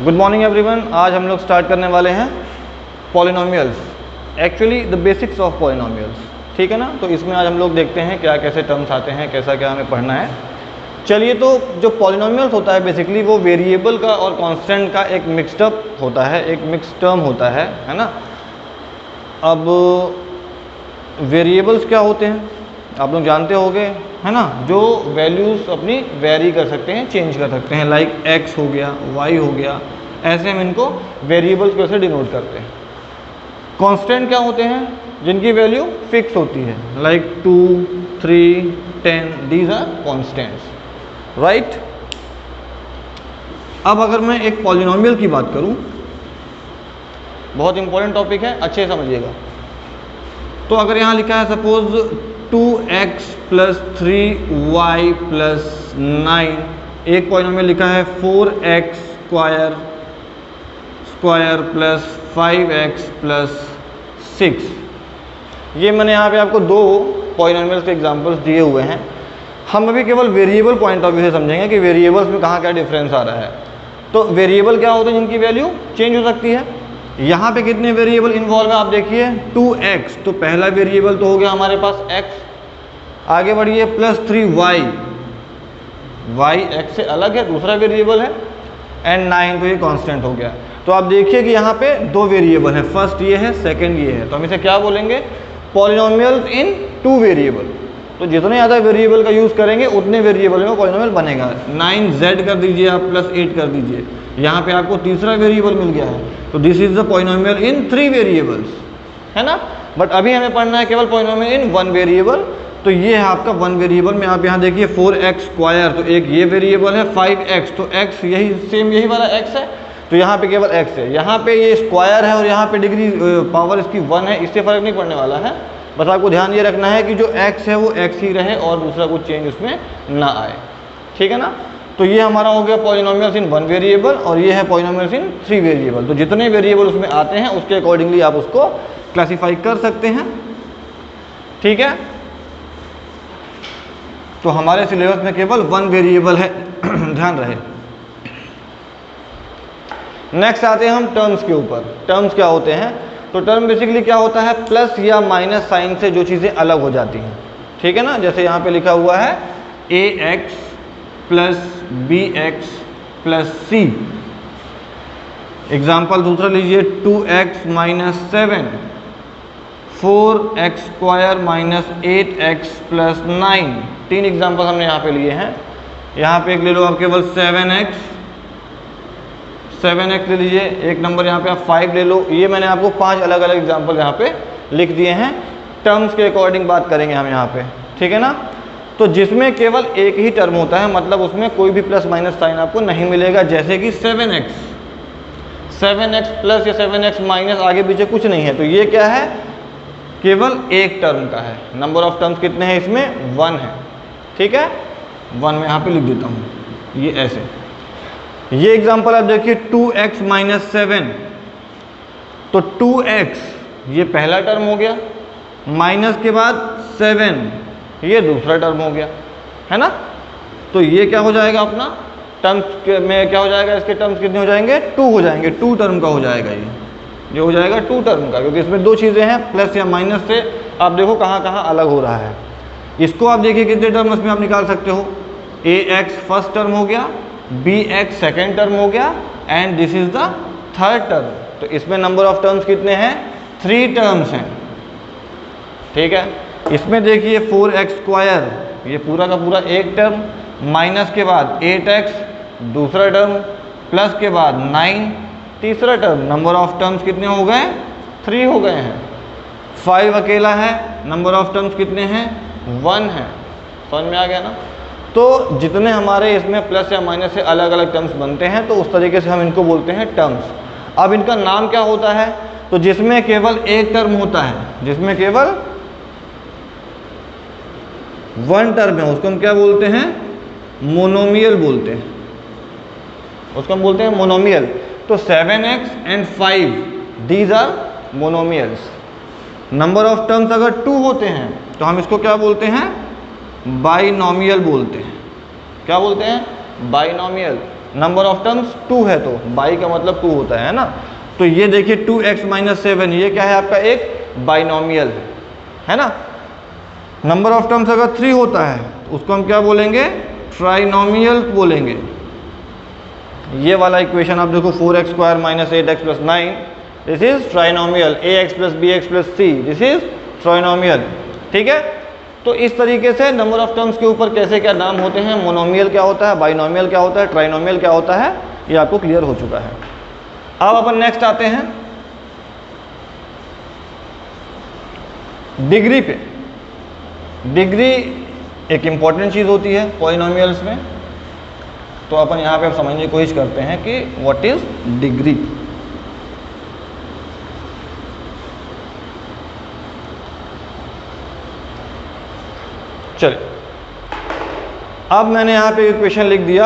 Good morning everyone. आज हम लोग स्टार्ट करने वाले हैं polynomials, actually the basics of polynomials. ठीक है ना। तो इसमें आज हम लोग देखते हैं क्या कैसे टर्म्स आते हैं, कैसा क्या हमें पढ़ना है। चलिए, तो जो पॉलिनोमियल्स होता है बेसिकली वो वेरिएबल का और कांस्टेंट का एक मिक्सडअप होता है, एक मिक्स टर्म होता है ना। अब वेरिएबल्स क्या होते हैं आप लोग जानते होंगे, है ना, जो वैल्यूज़ अपनी वेरी कर सकते हैं, चेंज कर सकते हैं, लाइक x हो गया, y हो गया, ऐसे हम इनको वेरिएबल्स की वजह से डिनोट करते हैं। कांस्टेंट क्या होते हैं, जिनकी वैल्यू फिक्स होती है, like 2, 3, 10, these are constants, right. अब अगर मैं एक पॉलिनोमियल की बात करूं, बहुत इंपॉर्टेंट टॉपिक है, अच्छे से समझिएगा। तो अगर यहाँ लिखा है सपोज 2x + 3y + 9, एक पॉलिनोमियल लिखा है 4x स्क्वायर + 5x + 6। ये मैंने यहाँ पे आपको दो पॉलिनोमियल्स के एग्जांपल्स दिए हुए हैं। हम अभी केवल वेरिएबल पॉइंट ऑफ व्यू से समझेंगे कि वेरिएबल्स में कहाँ क्या डिफरेंस आ रहा है। तो वेरिएबल क्या होते हैं, जिनकी वैल्यू चेंज हो सकती है। यहाँ पे कितने वेरिएबल इन्वॉल्व है आप देखिए, 2x, तो पहला वेरिएबल तो हो गया हमारे पास x। आगे बढ़िए + 3y, y x से अलग है, दूसरा वेरिएबल है, एंड 9, तो ये कांस्टेंट हो गया। तो आप देखिए कि यहाँ पे दो वेरिएबल है, फर्स्ट ये है, सेकंड ये है, तो हम इसे क्या बोलेंगे, पॉलिनोमियल्स इन 2 वेरिएबल। तो जितने ज़्यादा वेरिएबल का यूज़ करेंगे उतने वेरिएबल में पॉलिनोमियल बनेगा। 9z कर दीजिए आप, +8 कर दीजिए, यहाँ पे आपको तीसरा वेरिएबल मिल गया है। तो this is the polynomial in 3 variables, है ना। बट अभी हमें पढ़ना है केवल पॉलिनोमियल इन 1 वेरिएबल। तो ये है आपका 1 वेरिएबल में, आप यहाँ देखिए 4x स्क्वायर, तो एक ये वेरिएबल है, 5x, तो x यही सेम यही वाला x है, तो यहाँ पे केवल x है। यहाँ पे ये स्क्वायर है और यहाँ पे डिग्री पावर इसकी 1 है, इससे फ़र्क नहीं पड़ने वाला है। बस आपको ध्यान ये रखना है कि जो x है वो x ही रहे और दूसरा कुछ चेंज उसमें ना आए, ठीक है ना। तो ये हमारा हो गया पॉलिनोमियल्स इन 1 वेरिएबल, और ये है पॉलिनोमियल्स इन 3 वेरिएबल। तो जितने वेरिएबल उसमें आते हैं उसके अकॉर्डिंगली आप उसको क्लासीफाई कर सकते हैं, ठीक है। तो हमारे सिलेबस में केवल 1 वेरिएबल है, ध्यान रहे। नेक्स्ट आते हैं हम टर्म्स के ऊपर। टर्म्स क्या होते हैं, तो टर्म बेसिकली क्या होता है, प्लस या माइनस साइन से जो चीज़ें अलग हो जाती हैं, ठीक है ना। जैसे यहाँ पे लिखा हुआ है ax + bx + c। एग्जाम्पल दूसरा लीजिए, 2x - 7, 4x square - 8x + 9। 3 example हमने यहाँ पे लिए हैं। यहाँ पे एक ले लो आप केवल 7x ले लीजिए, एक नंबर यहाँ पे आप 5 ले लो। ये मैंने आपको 5 अलग अलग एग्जाम्पल यहाँ पे लिख दिए हैं। टर्म्स के अकॉर्डिंग बात करेंगे हम यहाँ पे, ठीक है ना। तो जिसमें केवल एक ही टर्म होता है, मतलब उसमें कोई भी प्लस माइनस साइन आपको नहीं मिलेगा, जैसे कि 7x प्लस या 7x माइनस, आगे पीछे कुछ नहीं है। तो ये क्या है, केवल एक टर्म का है। नंबर ऑफ टर्म्स कितने हैं इसमें, 1 है, ठीक है। 1 में यहाँ पे लिख देता हूँ, ये ऐसे। ये एग्जांपल आप देखिए, 2x - 7, तो 2x ये पहला टर्म हो गया, माइनस के बाद 7 ये दूसरा टर्म हो गया, है ना। तो ये क्या हो जाएगा अपना टर्म्स में, क्या हो जाएगा, इसके टर्म्स कितने हो जाएंगे, 2 हो जाएंगे, 2 टर्म का हो जाएगा ये हो जाएगा 2 टर्म का, क्योंकि इसमें 2 चीज़ें हैं, प्लस या माइनस से आप देखो कहाँ कहाँ अलग हो रहा है। इसको आप देखिए कितने टर्म इसमें आप निकाल सकते हो, ax फर्स्ट टर्म हो गया, bx सेकेंड टर्म हो गया, and this is the third term. तो इसमें नंबर ऑफ टर्म्स कितने हैं, 3 टर्म्स हैं, ठीक है। इसमें देखिए 4x स्क्वायर, ये पूरा का पूरा एक टर्म, माइनस के बाद 8x दूसरा टर्म, प्लस के बाद 9 तीसरा टर्म। नंबर ऑफ टर्म्स कितने हो गए, 3 हो गए हैं। 5 अकेला है, नंबर ऑफ टर्म्स कितने हैं, 1 है। समझ में आ गया ना। तो जितने हमारे इसमें प्लस या माइनस से अलग अलग टर्म्स बनते हैं, तो उस तरीके से हम इनको बोलते हैं टर्म्स। अब इनका नाम क्या होता है, तो जिसमें केवल एक टर्म होता है, जिसमें केवल 1 टर्म है, उसको हम क्या बोलते हैं, मोनोमियल बोलते हैं, उसको हम बोलते हैं मोनोमियल। तो 7x and 5 these are monomials. Number of terms अगर 2 होते हैं तो हम इसको क्या बोलते हैं, बाइनोमियल बोलते हैं। क्या बोलते हैं, बाइनोमियल। नंबर ऑफ टर्म्स 2 है तो बाई का मतलब 2 होता है ना। तो ये देखिए 2x माइनस 7 ये क्या है आपका एक बाइनोमियल है ना। नंबर ऑफ टर्म्स अगर 3 होता है तो उसको हम क्या बोलेंगे, ट्राइनोमियल बोलेंगे। ये वाला इक्वेशन आप देखो 4x square minus 8x plus 9 this is trinomial, ax plus bx plus c this is trinomial. ठीक है, तो इस तरीके से नंबर ऑफ टर्म्स के ऊपर कैसे क्या नाम होते हैं, मोनोमियल क्या होता है, बाइनोमियल क्या होता है, ट्राइनोमियल क्या होता है, ये आपको क्लियर हो चुका है। अब अपन नेक्स्ट आते हैं डिग्री पे। डिग्री एक इंपॉर्टेंट चीज़ होती है पॉलिनोमियल्स में, तो अपन यहाँ पे अब समझने की कोशिश करते हैं कि व्हाट इज डिग्री। चलिए, अब मैंने यहाँ पे इक्वेशन लिख दिया,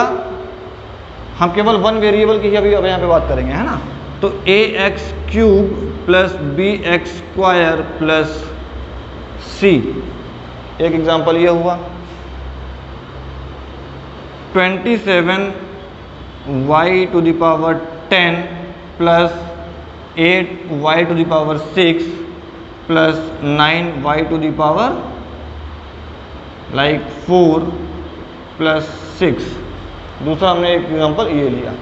हम केवल वन वेरिएबल की ही अभी अब यहाँ पे बात करेंगे है ना। तो ax cube plus bx square plus c, एक एग्जांपल ये हुआ 27y to the power 10 plus 8y to the power 6 plus 9y to the power like 4 plus 6। दूसरा हमने एक एग्जांपल ये लिया,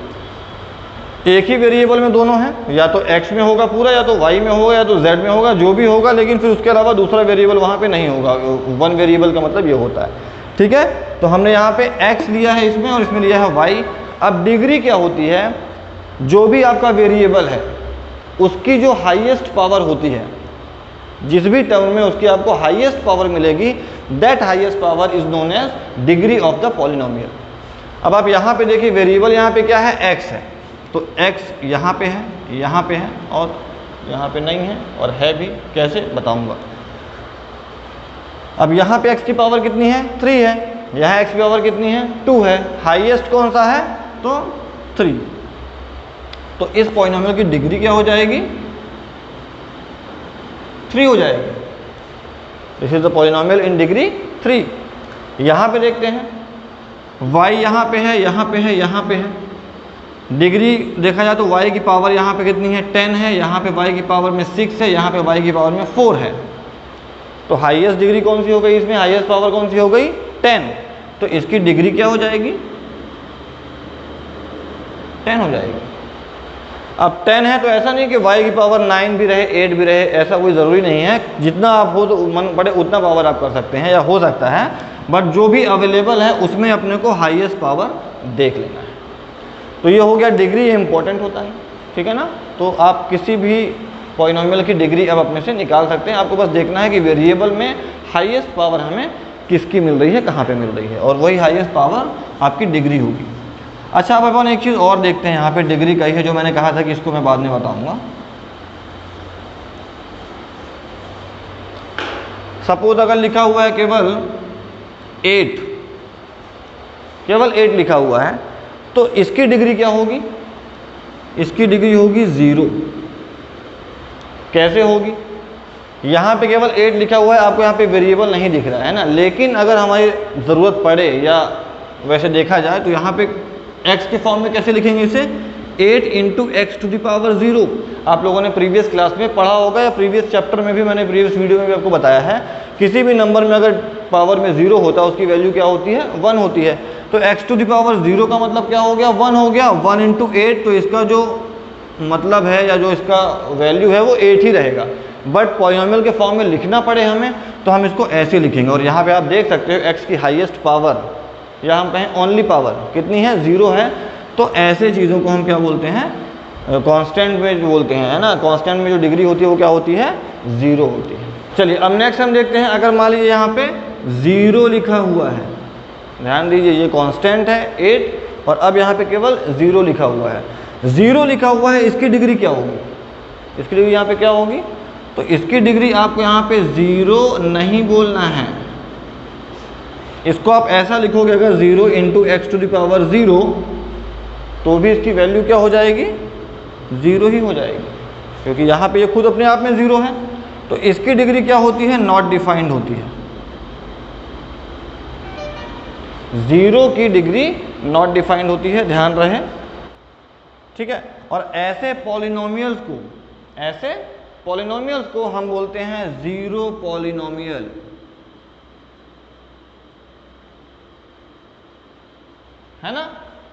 एक ही वेरिएबल में दोनों हैं, या तो x में होगा पूरा, या तो y में होगा, या तो z में होगा, जो भी होगा, लेकिन फिर उसके अलावा दूसरा वेरिएबल वहाँ पे नहीं होगा। वन वेरिएबल का मतलब ये होता है। ठीक है, तो हमने यहाँ पे x लिया है इसमें और इसमें लिया है y। अब डिग्री क्या होती है, जो भी आपका वेरिएबल है उसकी जो हाईएस्ट पावर होती है, जिस भी टर्म में उसकी आपको हाईएस्ट पावर मिलेगी, that highest power is known as degree of the polynomial. अब आप यहाँ पे देखिए वेरिएबल यहाँ पे क्या है, x है, तो x यहाँ पे है, यहाँ पे है और यहाँ पे नहीं है, और है भी, कैसे बताऊंगा। अब यहाँ पे x की पावर कितनी है, 3 है, यहाँ x की पावर कितनी है, 2 है, हाईएस्ट कौन सा है, तो 3। तो इस पॉलिनोमियल की डिग्री क्या हो जाएगी, 3 हो जाएगी। This is the polynomial in degree 3। यहाँ पे देखते हैं y यहाँ पे है, यहाँ पे है, यहाँ पे है। डिग्री देखा जाए तो y की पावर यहाँ पे कितनी है, 10 है, यहाँ पे y की पावर में 6 है, यहाँ पे y की पावर में 4 है। तो हाईएस्ट डिग्री कौन सी हो गई इसमें, हाईएस्ट पावर कौन सी हो गई, 10। तो इसकी डिग्री क्या हो जाएगी, 10 हो जाएगी। अब 10 है तो ऐसा नहीं कि y की पावर 9 भी रहे, 8 भी रहे, ऐसा कोई ज़रूरी नहीं है। जितना आप हो तो मन पड़े उतना पावर आप कर सकते हैं, या हो सकता है, बट जो भी अवेलेबल है उसमें अपने को हाईएस्ट पावर देख लेना है। तो ये हो गया डिग्री, ये इंपॉर्टेंट होता है। ठीक है ना, तो आप किसी भी पॉलिनोमियल की डिग्री अब अपने से निकाल सकते हैं। आपको बस देखना है कि वेरिएबल में हाईएस्ट पावर हमें किसकी मिल रही है, कहाँ पे मिल रही है, और वही हाईएस्ट पावर आपकी डिग्री होगी। अच्छा, अब अपन एक चीज़ और देखते हैं, यहाँ पे डिग्री का ही है, जो मैंने कहा था कि इसको मैं बाद में बताऊंगा। सपोज अगर लिखा हुआ है केवल 8, केवल 8 लिखा हुआ है, तो इसकी डिग्री क्या होगी, इसकी डिग्री होगी 0। कैसे होगी, यहाँ पे केवल 8 लिखा हुआ है, आपको यहाँ पे वेरिएबल नहीं दिख रहा है ना, लेकिन अगर हमारी ज़रूरत पड़े या वैसे देखा जाए तो यहाँ पे x के फॉर्म में कैसे लिखेंगे इसे, 8 into x to the power 0। आप लोगों ने प्रीवियस क्लास में पढ़ा होगा, या प्रीवियस चैप्टर में भी मैंने प्रीवियस वीडियो में भी आपको बताया है, किसी भी नंबर में अगर पावर में 0 होता है उसकी वैल्यू क्या होती है, 1 होती है। तो x टू द पावर 0 का मतलब क्या हो गया, 1 हो गया, 1 इंटू 8, तो इसका जो मतलब है या जो इसका वैल्यू है वो 8 ही रहेगा। बट पॉलिनोमियल के फॉर्म में लिखना पड़े हमें तो हम इसको ऐसे लिखेंगे। और यहाँ पे आप देख सकते हो x की हाईएस्ट पावर, या हम कहें ओनली पावर कितनी है, 0 है। तो ऐसे चीज़ों को हम क्या बोलते हैं, कांस्टेंट में जो बोलते हैं, है ना। कांस्टेंट में जो डिग्री होती है वो क्या होती है, 0 होती है। चलिए अब नेक्स्ट हम देखते हैं, अगर मान लीजिए यहाँ पे 0 लिखा हुआ है, ध्यान दीजिए ये कांस्टेंट है 8, और अब यहाँ पे केवल 0 लिखा हुआ है। 0 लिखा हुआ है, इसकी डिग्री क्या होगी, इसकी डिग्री यहाँ पे क्या होगी, तो इसकी डिग्री आपको यहाँ पे 0 नहीं बोलना है, इसको आप ऐसा लिखोगे, अगर 0 into x to the power 0, तो भी इसकी वैल्यू क्या हो जाएगी, 0 ही हो जाएगी, क्योंकि यहाँ पे ये खुद अपने आप में 0 है। तो इसकी डिग्री क्या होती है, नॉट डिफाइंड होती है। 0 की डिग्री नॉट डिफाइंड होती है, ध्यान रहे, ठीक है। और ऐसे पॉलिनोमियल्स को हम बोलते हैं जीरो पॉलिनोमियल, है ना।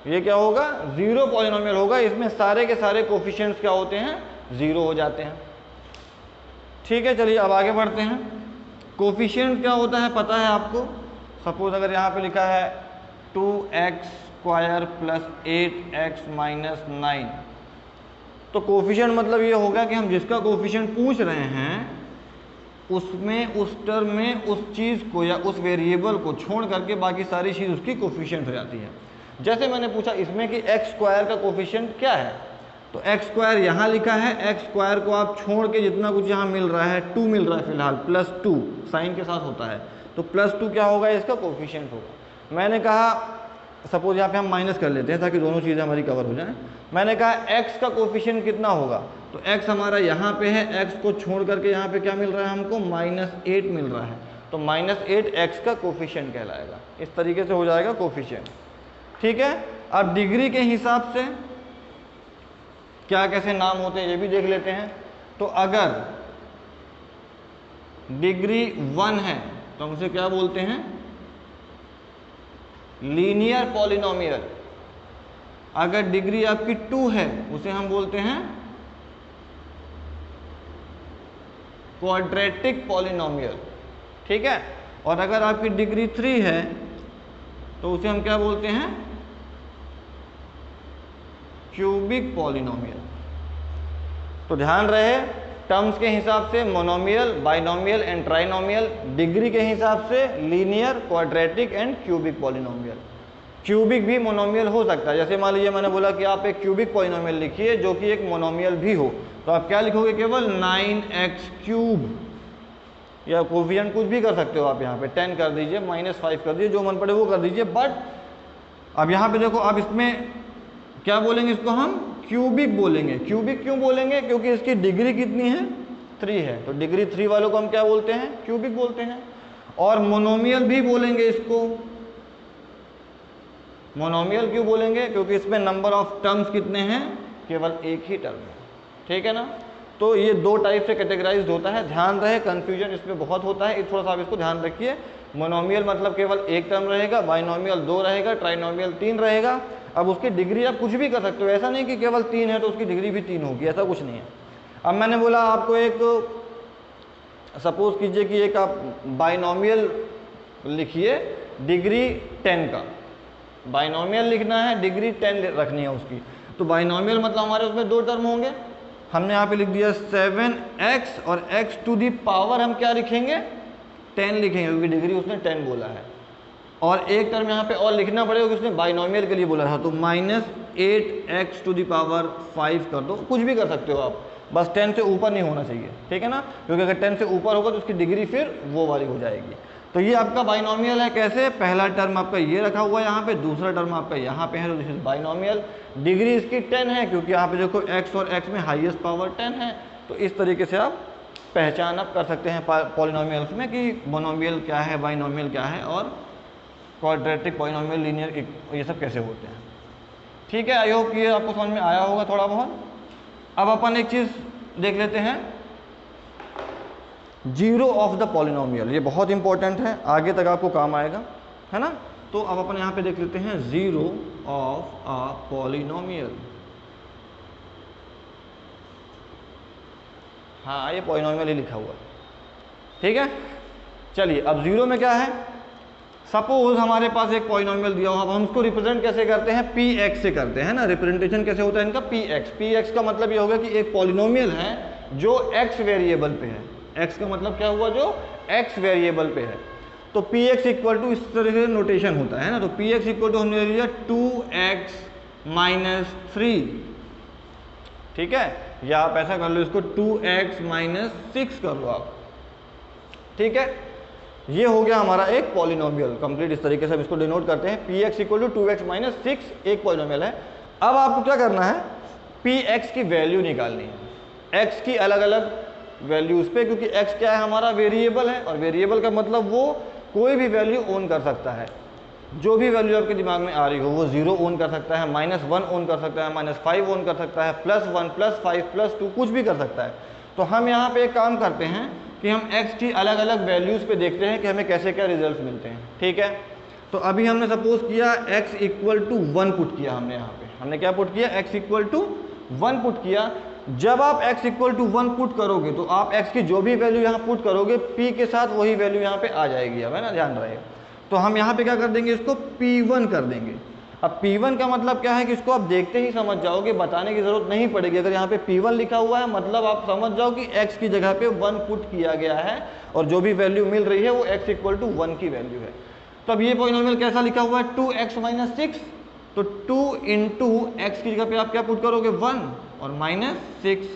ये क्या होगा, जीरो पॉलिनोमियल होगा, इसमें सारे के सारे कोफिशिएंट्स क्या होते हैं, जीरो हो जाते हैं, ठीक है। चलिए अब आगे बढ़ते हैं। कोफिशिएंट क्या होता है पता है आपको। सपोज अगर यहाँ पे लिखा है 2x² प्लस 8x माइनस 9, तो कोफिशिएंट मतलब ये होगा कि हम जिसका कोफिशिएंट पूछ रहे हैं उसमें, उस टर्म में उस चीज़ को या उस वेरिएबल को छोड़ करके बाकी सारी चीज़ उसकी कोफिशिएंट हो जाती है। जैसे मैंने पूछा इसमें कि x² का कोफिशिएंट क्या है, तो x² यहाँ लिखा है, x² को आप छोड़ के जितना कुछ यहाँ मिल रहा है 2 मिल रहा है फिलहाल, +2 साइन के साथ होता है, तो +2 क्या होगा, इसका कोफिशिएंट होगा। मैंने कहा सपोज यहाँ पे हम माइनस कर लेते हैं ताकि दोनों चीज़ें हमारी कवर हो जाएं। मैंने कहा x का कोफिशिएंट कितना होगा, तो x हमारा यहाँ पे है, x को छोड़ करके यहाँ पे क्या मिल रहा है हमको, -8 मिल रहा है, तो -8 x का कोफिशिएंट कहलाएगा। इस तरीके से हो जाएगा कोफिशिएंट, ठीक है। अब डिग्री के हिसाब से क्या कैसे नाम होते हैं ये भी देख लेते हैं। तो अगर डिग्री 1 है तो हम उसे क्या बोलते हैं, लीनियर पॉलिनोमियल। अगर डिग्री आपकी 2 है उसे हम बोलते हैं क्वाड्रेटिक पॉलिनोमियल, ठीक है। और अगर आपकी डिग्री 3 है तो उसे हम क्या बोलते हैं, क्यूबिक पॉलिनोमियल। तो ध्यान रहे, टर्म्स के हिसाब से monomial, binomial and trinomial, degree के हिसाब से linear, quadratic and cubic polynomial. Cubic भी मोनोमियल हो सकता है, जैसे मान लीजिए मैंने बोला कि आप एक क्यूबिक पॉलिनोमियल लिखिए जो कि एक मोनोमियल भी हो, तो आप क्या लिखोगे, केवल 9x3, या कोफिशिएंट कुछ भी कर सकते हो आप, यहाँ पे 10 कर दीजिए, -5 कर दीजिए, जो मन पड़े वो कर दीजिए। बट अब यहाँ पे देखो, अब इसमें क्या बोलेंगे, इसको हम क्यूबिक बोलेंगे। क्यूबिक क्यों बोलेंगे, क्योंकि इसकी डिग्री कितनी है, 3 है, तो डिग्री 3 वालों को हम क्या बोलते हैं, क्यूबिक बोलते हैं। और मोनोमियल भी बोलेंगे इसको। मोनोमियल क्यों बोलेंगे, क्योंकि इसमें नंबर ऑफ टर्म्स कितने हैं, केवल एक ही टर्म है, ठीक है ना। तो ये 2 टाइप से कैटेगराइज्ड होता है, ध्यान रहे, कंफ्यूजन इसमें बहुत होता है, थोड़ा सा आप इसको ध्यान रखिए। मोनोमियल मतलब केवल एक टर्म रहेगा, बाइनोमियल 2 रहेगा, ट्राइनोमियल 3 रहेगा। अब उसकी डिग्री आप कुछ भी कर सकते हो, ऐसा नहीं कि केवल 3 है तो उसकी डिग्री भी 3 होगी, ऐसा कुछ नहीं है। अब मैंने बोला आपको एक, सपोज कीजिए कि एक आप बाइनोमियल लिखिए डिग्री 10 का, बाइनोमियल लिखना है, डिग्री 10 रखनी है उसकी, तो बाइनोमियल मतलब हमारे उसमें 2 टर्म होंगे। हमने यहाँ पे लिख दिया 7x, और x टू दी पावर हम क्या लिखेंगे, 10 लिखेंगे, क्योंकि डिग्री उसने 10 बोला है। और एक टर्म यहाँ पे और लिखना पड़ेगा क्योंकि उसने बाइनोमियल के लिए बोला था, तो -8x टू दी पावर 5 कर दो, कुछ भी कर सकते हो आप, बस 10 से ऊपर नहीं होना चाहिए, ठीक है ना, क्योंकि अगर 10 से ऊपर होगा तो उसकी डिग्री फिर वो वाली हो जाएगी। तो ये आपका बाइनोमियल है, कैसे, पहला टर्म आपका ये रखा हुआ है यहाँ पे, दूसरा टर्म आपका यहाँ पे है, तो दिस इज बाइनोमियल। डिग्री इसकी 10 है क्योंकि यहाँ पे देखो x और x में हाईएस्ट पावर 10 है, तो इस तरीके से आप पहचान आप कर सकते हैं पॉलिनोमियल्स में कि मोनोमियल क्या है, बाइनोमियल क्या है, और क्वाड्रेटिक, पॉलिनोमियल, लीनियर, ये सब कैसे होते हैं, ठीक है। आई होप ये आपको समझ में आया होगा थोड़ा बहुत। अब अपन एक चीज़ देख लेते हैं, जीरो ऑफ द पॉलिनोमियल, ये बहुत इंपॉर्टेंट है, आगे तक आपको काम आएगा, है ना। तो अब अपन यहाँ पे देख लेते हैं जीरो ऑफ अ पॉलिनोमियल। हाँ, ये पॉलिनोमियल ही लिखा हुआ है, ठीक है। चलिए अब जीरो में क्या है, सपोज हमारे पास एक पॉलिनोमियल दिया हुआ, अब हम उसको रिप्रेजेंट कैसे करते हैं, px से करते हैं ना। रिप्रेजेंटेशन कैसे होता है इनका, px का मतलब ये होगा कि एक पॉलिनोमियल है जो x वेरिएबल पे है, x का मतलब क्या हुआ, जो x वेरिएबल पे है। तो px इक्वल टू, इस तरह से नोटेशन होता है ना, तो px इक्वल टू हमने ले लिया 2x - 3, ठीक है, या आप ऐसा कर लो इसको 2x - 6 कर लो आप, ठीक है। ये हो गया हमारा एक पॉलिनोमियल कंप्लीट, इस तरीके से हम इसको डिनोट करते हैं, px इक्वल टू 2x - 6 एक पॉलिनोमियल है। अब आपको क्या करना है, px की वैल्यू निकालनी है, x की अलग अलग वैल्यूज पे, क्योंकि x क्या है, हमारा वेरिएबल है, और वेरिएबल का मतलब वो कोई भी वैल्यू ओन कर सकता है। जो भी वैल्यू आपके दिमाग में आ रही हो, वो 0 ओन कर सकता है, -1 ओन कर सकता है, -5 ओन कर सकता है, +1 +5 +2 कुछ भी कर सकता है। तो हम यहाँ पे एक काम करते हैं कि हम x की अलग अलग वैल्यूज़ पे देखते हैं कि हमें कैसे क्या रिजल्ट मिलते हैं। ठीक है, तो अभी हमने सपोज किया x = 1 पुट किया, हमने यहाँ पे हमने क्या पुट किया, x = 1 पुट किया। जब आप x = 1 पुट करोगे तो आप x की जो भी वैल्यू यहाँ पुट करोगे p के साथ वही वैल्यू यहाँ पे आ जाएगी, अब है ना, ध्यान रहे। तो हम यहाँ पे क्या कर देंगे, इसको P1 कर देंगे। अब P1 का मतलब क्या है कि इसको आप देखते ही समझ जाओगे, बताने की ज़रूरत नहीं पड़ेगी। अगर यहाँ पे P1 लिखा हुआ है मतलब आप समझ जाओ कि x की जगह पे 1 पुट किया गया है और जो भी वैल्यू मिल रही है वो x = 1 की वैल्यू है। तो अब ये पॉलिनोमियल कैसा लिखा हुआ है, 2x - 6, तो 2 × x की जगह पे आप क्या पुट करोगे, 1 और -6।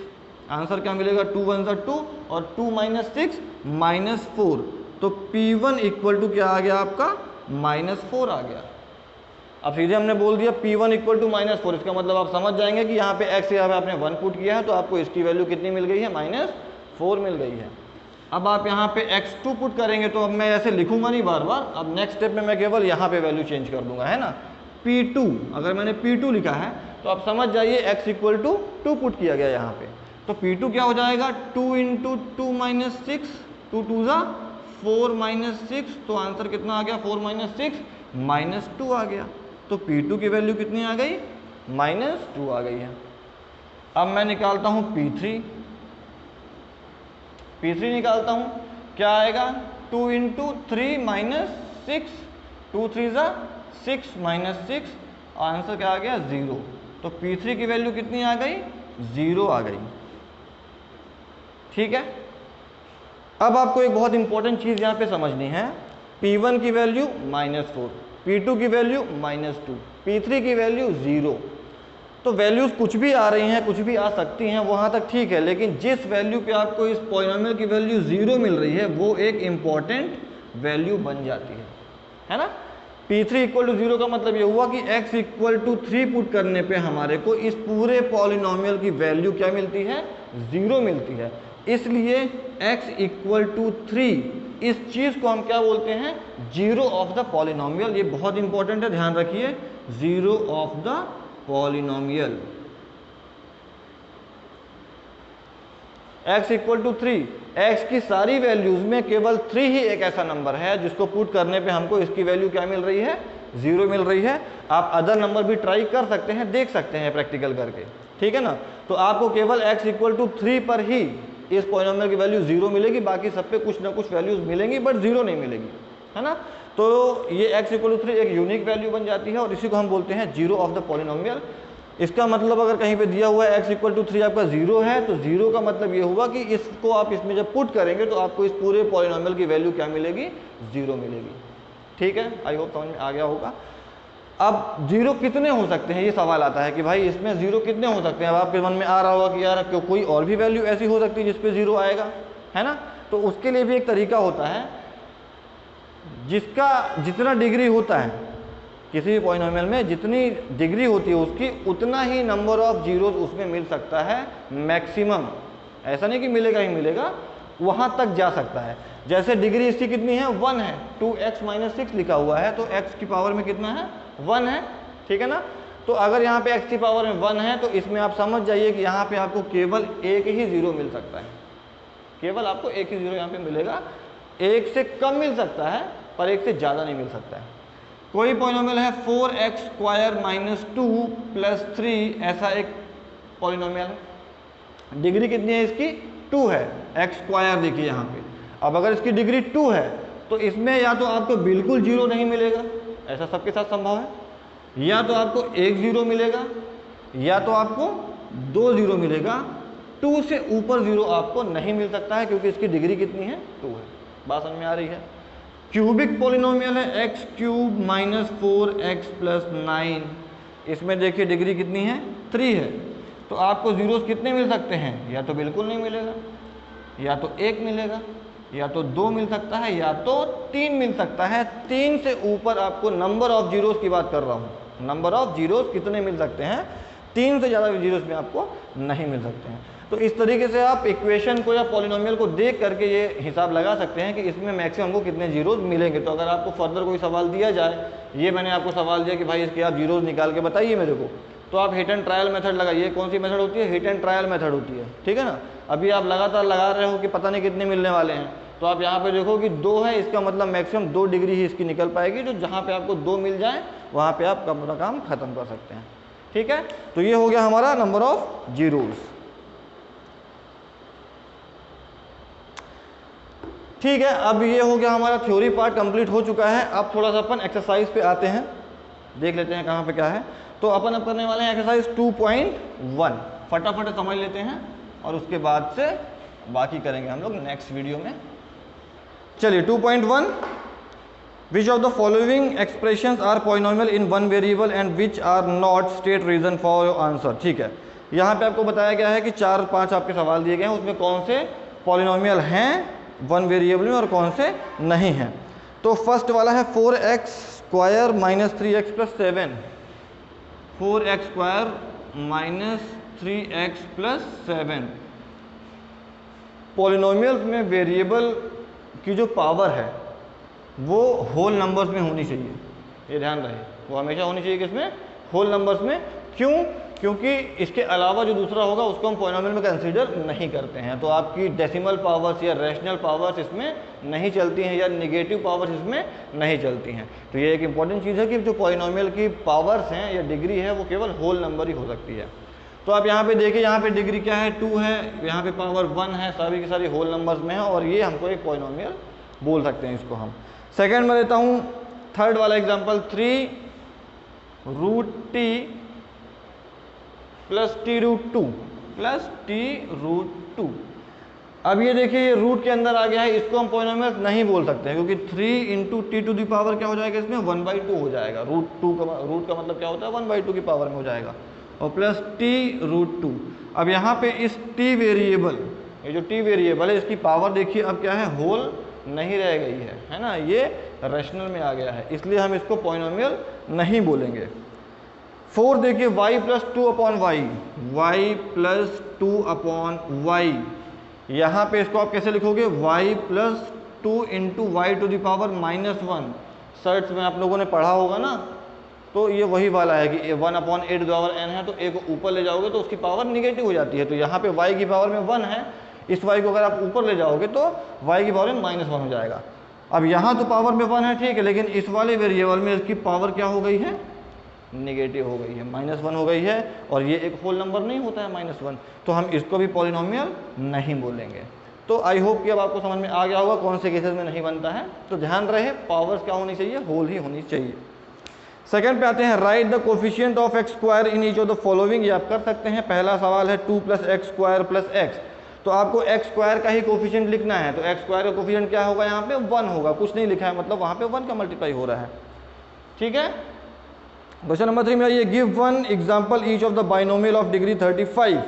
आंसर क्या मिलेगा, 2 × 1 = 2 और 2 - 6 -4। तो P1 = क्या आ गया आपका, -4 आ गया। अब सीधे हमने बोल दिया P1 = -4, इसका मतलब आप समझ जाएंगे कि यहाँ पे x यहाँ पे आपने 1 पुट किया है तो आपको इसकी वैल्यू कितनी मिल गई है, -4 मिल गई है। अब आप यहाँ पे x2 पुट करेंगे तो अब मैं ऐसे लिखूंगा नहीं बार बार, अब नेक्स्ट स्टेप में मैं केवल यहाँ पे वैल्यू चेंज कर दूंगा, है ना। P2, अगर मैंने P2 लिखा है तो आप समझ जाइए x = 2 पुट किया गया यहाँ पे, तो P2 क्या हो जाएगा, 2 × 2 - 6, 2 × 2 = 4 - 6, तो आंसर कितना आ गया, 4 - 6 -2 आ गया। तो P2 की वैल्यू कितनी आ गई, -2 आ गई है। अब मैं निकालता हूँ P3 निकालता हूँ, क्या आएगा, 2 × 3 - 6, 2 × 3 = 6 -6, आंसर क्या आ गया, 0। तो P3 की वैल्यू कितनी आ गई, 0 आ गई। ठीक है, अब आपको एक बहुत इंपॉर्टेंट चीज़ यहाँ पे समझनी है, P1 की वैल्यू -4, P2 की वैल्यू -2, P3 की वैल्यू 0। तो वैल्यूज़ कुछ भी आ रही हैं, कुछ भी आ सकती हैं, वहाँ तक ठीक है, लेकिन जिस वैल्यू पे आपको इस पॉलिनोमियल की वैल्यू 0 मिल रही है वो एक इम्पॉर्टेंट वैल्यू बन जाती है ना। P3 = 0 का मतलब ये हुआ कि x = 3 पुट करने पे हमारे को इस पूरे पॉलिनोमियल की वैल्यू क्या मिलती है, 0 मिलती है। इसलिए x = 3, इस चीज़ को हम क्या बोलते हैं, 0 ऑफ द पॉलिनोमियल। ये बहुत इंपॉर्टेंट है, ध्यान रखिए, 0 of the polynomial. x = 3, x की सारी वैल्यूज में केवल 3 ही एक ऐसा नंबर है जिसको पुट करने पे हमको इसकी वैल्यू क्या मिल रही है, 0 मिल रही है। आप अदर नंबर भी ट्राई कर सकते हैं, देख सकते हैं प्रैक्टिकल करके, ठीक है ना। तो आपको केवल x = 3 पर ही इस पॉलिनोमियल की वैल्यू 0 मिलेगी, बाकी सब पे कुछ ना कुछ वैल्यूज मिलेंगी बट 0 नहीं मिलेगी, है ना। तो ये x = 3 एक यूनिक वैल्यू बन जाती है और इसी को हम बोलते हैं 0 ऑफ द पॉलिनोमियल। इसका मतलब अगर कहीं पे दिया हुआ है x = 3 आपका 0 है, तो 0 का मतलब ये हुआ कि इसको आप इसमें जब पुट करेंगे तो आपको इस पूरे पॉलिनोमियल की वैल्यू क्या मिलेगी, 0 मिलेगी। ठीक है, आई होप समझ में आ गया होगा। अब 0 कितने हो सकते हैं, ये सवाल आता है कि भाई इसमें 0 कितने हो सकते हैं। अब आपके मन में आ रहा होगा कि यार कोई और भी वैल्यू ऐसी हो सकती है जिसपे 0 आएगा, है ना। तो उसके लिए भी एक तरीका होता है, जिसका जितना डिग्री होता है किसी भी पॉलिनोमियल में, जितनी डिग्री होती है उसकी, उतना ही नंबर ऑफ जीरोस उसमें मिल सकता है मैक्सिमम। ऐसा नहीं कि मिलेगा ही मिलेगा, वहाँ तक जा सकता है। जैसे डिग्री इसकी कितनी है, 1 है, 2x - 6 लिखा हुआ है तो x की पावर में कितना है, 1 है, ठीक है ना। तो अगर यहाँ पे x की पावर में 1 है तो इसमें आप समझ जाइए कि यहाँ पे आपको केवल एक ही 0 मिल सकता है, केवल आपको एक ही 0 यहाँ पे मिलेगा। एक से कम मिल सकता है पर एक से ज़्यादा नहीं मिल सकता है। कोई पॉलिनोमियल है 4x² - 2 + 3, ऐसा एक पॉलिनोमियल है, डिग्री कितनी है इसकी, 2 है, x² देखिए यहाँ पे। अब अगर इसकी डिग्री 2 है तो इसमें या तो आपको बिल्कुल 0 नहीं मिलेगा, ऐसा सबके साथ संभव है, या तो आपको एक 0 मिलेगा, या तो आपको 2 0 मिलेगा। 2 से ऊपर 0 आपको नहीं मिल सकता है क्योंकि इसकी डिग्री कितनी है, 2 है। बात समझ में आ रही है। क्यूबिक पॉलिनोमियल है x³ - 4x + 9, इसमें देखिए डिग्री कितनी है, 3 है। तो आपको जीरोस कितने मिल सकते हैं, या तो बिल्कुल नहीं मिलेगा, या तो 1 मिलेगा, या तो 2 मिल सकता है, या तो 3 मिल सकता है। 3 से ऊपर आपको नंबर ऑफ जीरोस की बात कर रहा हूँ, नंबर ऑफ जीरोस कितने मिल सकते हैं, 3 से ज़्यादा जीरो इसमें आपको नहीं मिल सकते हैं। तो इस तरीके से आप इक्वेशन को या पॉलिनोमियल को देख करके ये हिसाब लगा सकते हैं कि इसमें मैक्सिमम को कितने जीरोज मिलेंगे। तो अगर आपको फर्दर कोई सवाल दिया जाए, ये मैंने आपको सवाल दिया कि भाई इसके आप जीरोज निकाल के बताइए मेरे को, तो आप हिट एंड ट्रायल मेथड लगाइए। कौन सी मेथड होती है? हिट एंड ट्रायल मेथड होती है, ठीक है ना। अभी आप लगातार लगा रहे हो कि पता नहीं कितने मिलने वाले हैं, तो आप यहाँ पे देखो कि 2 है, इसका मतलब मैक्सिमम 2 डिग्री ही इसकी निकल पाएगी। जो जहाँ पे आपको 2 मिल जाए वहाँ पे आप अपना काम खत्म कर सकते हैं, ठीक है। तो ये हो गया हमारा नंबर ऑफ जीरोज, ठीक है। अब ये हो गया हमारा थ्योरी पार्ट कंप्लीट हो चुका है। अब थोड़ा सा अपन एक्सरसाइज पे आते हैं, देख लेते हैं कहाँ पे क्या है। तो अपन अब करने वाले हैं एक्सरसाइज 2.1, फटाफट समझ लेते हैं और उसके बाद से बाकी करेंगे हम लोग नेक्स्ट वीडियो में। चलिए 2.1, which of the following expressions are polynomial in one variable and which are not, state reason for your answer, ठीक है। यहाँ पे आपको बताया गया है कि 4-5 आपके सवाल दिए गए हैं, उसमें कौन से पॉलिनोमियल हैं वन वेरिएबल में और कौन से नहीं हैं। तो फर्स्ट वाला है 4x square minus 3x plus 7, 4x square minus 3x plus 7। Polynomial में वेरिएबल की जो पावर है वो होल नंबर्स में होनी चाहिए, ये ध्यान रहे, वो हमेशा होनी चाहिए किसमें? होल नंबर्स में। क्यों? क्योंकि इसके अलावा जो दूसरा होगा उसको हम पॉलिनोमियल में कंसीडर नहीं करते हैं। तो आपकी डेसिमल पावर्स या रैशनल पावर्स इसमें नहीं चलती हैं या नेगेटिव पावर्स इसमें नहीं चलती हैं। तो ये एक इंपॉर्टेंट चीज़ है कि जो पॉलिनोमियल की पावर्स हैं या डिग्री है वो केवल होल नंबर ही हो सकती है। तो आप यहाँ पे देखिए, यहाँ पे डिग्री क्या है? 2 है, यहाँ पे पावर 1 है, सभी की सारी होल नंबर्स में है और ये हमको एक पॉलिनोमियल बोल सकते हैं इसको हम। सेकेंड में लेता हूँ थर्ड वाला example, 3√t plus t√2 plus t√2। अब ये देखिए ये रूट के अंदर आ गया है, इसको हम पॉलिनोमियल नहीं बोल सकते हैं क्योंकि 3 into t to the power क्या हो जाएगा इसमें? 1/2 हो जाएगा। रूट का मतलब क्या होता है? 1/2 की पावर में हो जाएगा और प्लस t√2। अब यहाँ पे इस t वेरिएबल, ये जो t वेरिएबल है इसकी पावर देखिए अब क्या है? होल नहीं रह गई है ना, ये रैशनल में आ गया है, इसलिए हम इसको पॉलिनोमियल नहीं बोलेंगे। 4 देखिए y plus 2/y, y plus 2/y, यहाँ पे इसको आप कैसे लिखोगे? y plus 2 into y to the power -1। सर्ट्स में आप लोगों ने पढ़ा होगा ना, तो ये वही वाला है कि 1/8n है, तो a को ऊपर ले जाओगे तो उसकी पावर निगेटिव हो जाती है। तो यहाँ पे y की पावर में 1 है, इस y को अगर आप ऊपर ले जाओगे तो y की पावर में -1 हो जाएगा। अब यहाँ तो पावर में 1 है, ठीक है, लेकिन इस वाले वेरिएबल में इसकी पावर क्या हो गई है? नेगेटिव हो गई है, -1 हो गई है और ये एक होल नंबर नहीं होता है -1, तो हम इसको भी पॉलिनोमियल नहीं बोलेंगे। तो आई होप कि अब आपको समझ में आ गया होगा कौन से केसेस में नहीं बनता है। तो ध्यान रहे पावर्स क्या होनी चाहिए? होल ही होनी चाहिए। सेकंड पे आते हैं, right the coefficient of x square in each of the following. ये आप कर सकते हैं। पहला सवाल है 2 + x स्क्वायर + x, तो आपको x स्क्वायर का ही कोफिशिएंट लिखना है। तो x स्क्वायर का कोफिशिएंट क्या होगा? यहाँ पे 1 होगा, कुछ नहीं लिखा है मतलब वहाँ पे 1 का मल्टीप्लाई हो रहा है, ठीक है। क्वेश्चन नंबर 3 में आइए, give one example each of the binomial of degree 35।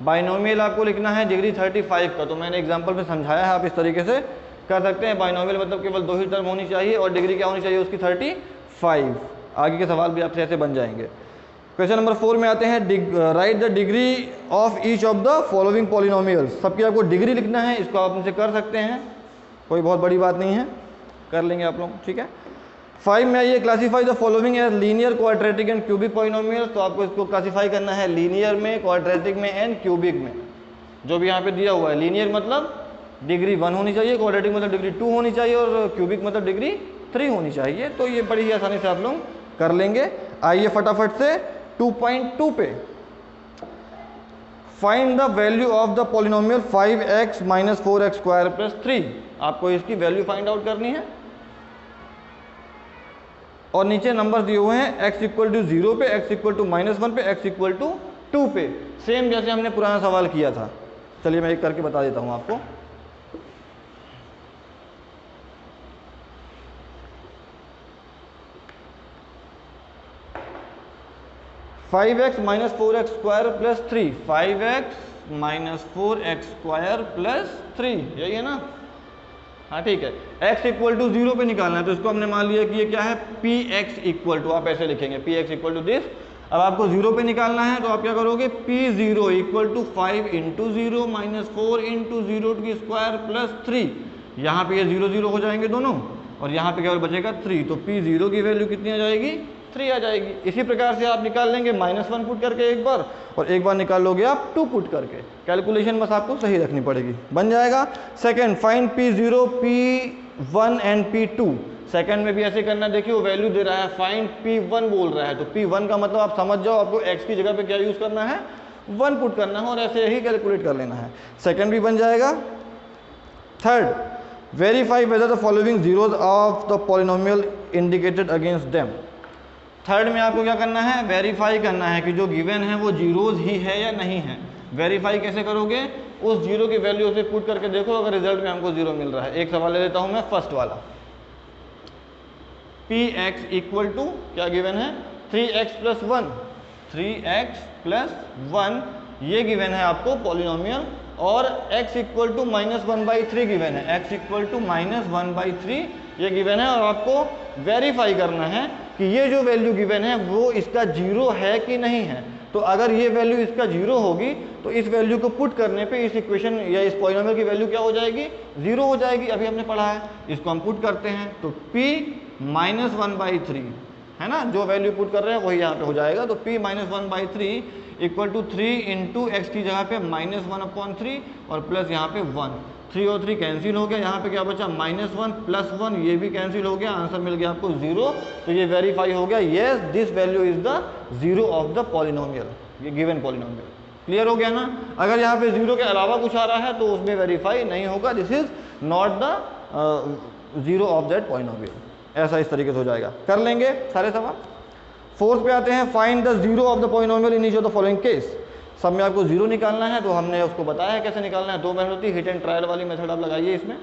Binomial आपको लिखना है डिग्री 35 का, तो मैंने एग्जांपल में समझाया है, आप इस तरीके से कर सकते हैं। बाइनोमियल मतलब केवल 2 ही टर्म होनी चाहिए और डिग्री क्या होनी चाहिए उसकी? 35। आगे के सवाल भी आपसे ऐसे बन जाएंगे। क्वेश्चन नंबर 4 में आते हैं, right the degree of each of the following polynomials. सबकी आपको डिग्री लिखना है, इसको आप उनसे कर सकते हैं, कोई बहुत बड़ी बात नहीं है, कर लेंगे आप लोग, ठीक है। 5 में आइए, classify the following as linear, quadratic and cubic polynomial. तो आपको इसको क्लासीफाई करना है लीनियर में, क्वाड्रेटिक में एंड क्यूबिक में। जो भी यहाँ पे दिया हुआ है, लीनियर मतलब डिग्री 1 होनी चाहिए, क्वाड्रेटिक मतलब डिग्री 2 होनी चाहिए और क्यूबिक मतलब डिग्री 3 होनी चाहिए। तो ये बड़ी ही आसानी से आप लोग कर लेंगे। आइए फटाफट से 2.2 पे, find the value of the polynomial 5x - 4x square + 3। आपको इसकी वैल्यू फाइंड आउट करनी है और नीचे नंबर दिए हुए हैं, x = 0 पे, x = -1 पे, x = 2 पे, सेम जैसे हमने पुराना सवाल किया था। चलिए मैं एक करके बता देता हूँ आपको। (5x - 4x square + 3), 5x - 4x square + 3, यही है ना? हाँ ठीक है। x = 0 पे निकालना है, तो इसको हमने मान लिया कि ये क्या है? px = आप ऐसे लिखेंगे, px = दिस अब आपको 0 पे निकालना है तो आप क्या करोगे, P0 equal to 5 into 0 minus 4 into 0 की स्क्वायर प्लस 3। यहाँ पे ये 0 0 हो जाएंगे दोनों और यहाँ पे केवल बचेगा 3, तो P0 की वैल्यू कितनी आ जाएगी, 3 आ जाएगी। इसी प्रकार से आप निकाल लेंगे -1 पुट करके एक बार, और एक बार निकाल लोगे आप 2 पुट करके। कैलकुलेशन बस आपको सही रखनी पड़ेगी, बन जाएगा। Second, find P0, P1 and P2। Second में भी ऐसे करना, देखिए वो वैल्यू दे रहा है, फाइंड P1 बोल रहा है, तो P1 का मतलब आप समझ जाओ, आपको x की जगह पे क्या यूज करना है, 1 पुट करना है और ऐसे ही कैलकुलेट कर लेना है। सेकंड भी बन जाएगा। Third, verify whether the following zeros of the polynomial indicated against them. Third में आपको क्या करना है, वेरीफाई करना है कि जो गिवन है वो जीरोज ही है या नहीं है। वेरीफाई कैसे करोगे, उस जीरो की वैल्यू से पुट करके देखो, अगर रिजल्ट में हमको जीरो मिल रहा है। एक सवाल ले लेता हूं मैं, फर्स्ट वाला, Px इक्वल टू क्या गिवन है, 3x प्लस 1, 3x प्लस 1 ये गिवन है आपको पॉलिनोमियल, और x इक्वल टू -1/3 गिवन है, x इक्वल टू -1/3 ये गिवन है, और आपको वेरीफाई करना है कि ये जो वैल्यू गिवन है वो इसका जीरो है कि नहीं है। तो अगर ये वैल्यू इसका जीरो होगी तो इस वैल्यू को पुट करने पे इस इक्वेशन या इस पॉलिनोमियल की वैल्यू क्या हो जाएगी, जीरो हो जाएगी। अभी हमने पढ़ा है, इसको हम पुट करते हैं तो p -1/3 है ना, जो वैल्यू पुट कर रहे हैं वही यहाँ पे हो जाएगा। तो p -1/3 equal to 3 into x की जगह पे -1/3 और प्लस यहाँ पे 1, 3 और 3 कैंसिल हो गया, यहाँ पे क्या बचा -1 प्लस 1 ये भी कैंसिल हो गया, आंसर मिल गया आपको 0। तो ये वेरीफाई हो गया, yes this value is the zero of the polynomial, ये गिवन पॉलिनोमियल। क्लियर हो गया ना। अगर यहाँ पे जीरो के अलावा कुछ आ रहा है तो उसमें वेरीफाई नहीं होगा, this is not the zero of that polynomial. ऐसा इस तरीके से हो जाएगा। कर लेंगे सारे सवाल। फोर्थ पे आते हैं, find the zero of the polynomial in each of the following case. सब में आपको जीरो निकालना है, तो हमने उसको बताया है कैसे निकालना है। 2 मेथड होती है, हिट एंड ट्रायल वाली मेथड आप लगाइए इसमें,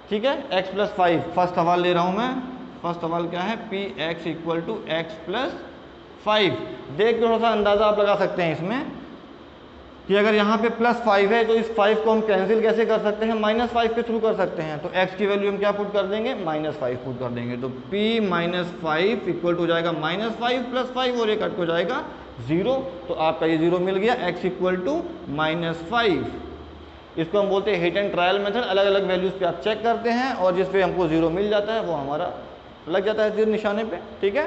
ठीक है। x प्लस 5 फर्स्ट सवाल ले रहा हूँ मैं। फर्स्ट सवाल क्या है, Px equal to x plus 5। देख के थोड़ा सा अंदाजा आप लगा सकते हैं इसमें कि अगर यहाँ पे +5 है तो इस 5 को हम कैंसिल कैसे कर सकते हैं, -5 के थ्रू कर सकते हैं। तो x की वैल्यू हम क्या पुट कर देंगे, -5 पुट कर देंगे। तो p -5 इक्वल टू हो जाएगा -5 प्लस 5 और ये कट हो जाएगा 0। तो आपका ये 0 मिल गया, x इक्वल टू -5। इसको हम बोलते हैं हिट एंड ट्रायल मेथड। अलग अलग वैल्यूज़ पे आप चेक करते हैं और जिस पे हमको 0 मिल जाता है वो हमारा लग जाता है 0 निशाने पे, ठीक है।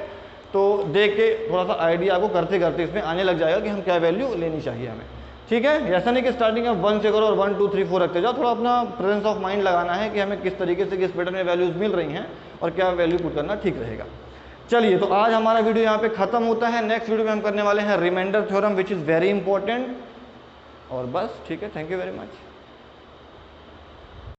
तो देख के थोड़ा सा आइडिया आपको करते करते इसमें आने लग जाएगा कि हम क्या वैल्यू लेनी चाहिए हमें, ठीक है। ऐसा नहीं कि स्टार्टिंग में 1 से करो और 1 2 3 4 रखते जाओ, थोड़ा अपना प्रेजेंस ऑफ माइंड लगाना है कि हमें किस तरीके से किस पैटर्न में वैल्यूज़ मिल रही हैं और क्या वैल्यू पुट करना ठीक रहेगा। चलिए, तो आज हमारा वीडियो यहाँ पे खत्म होता है। नेक्स्ट वीडियो में हम करने वाले हैं remainder theorem which is very important. और बस ठीक है, थैंक यू वेरी मच।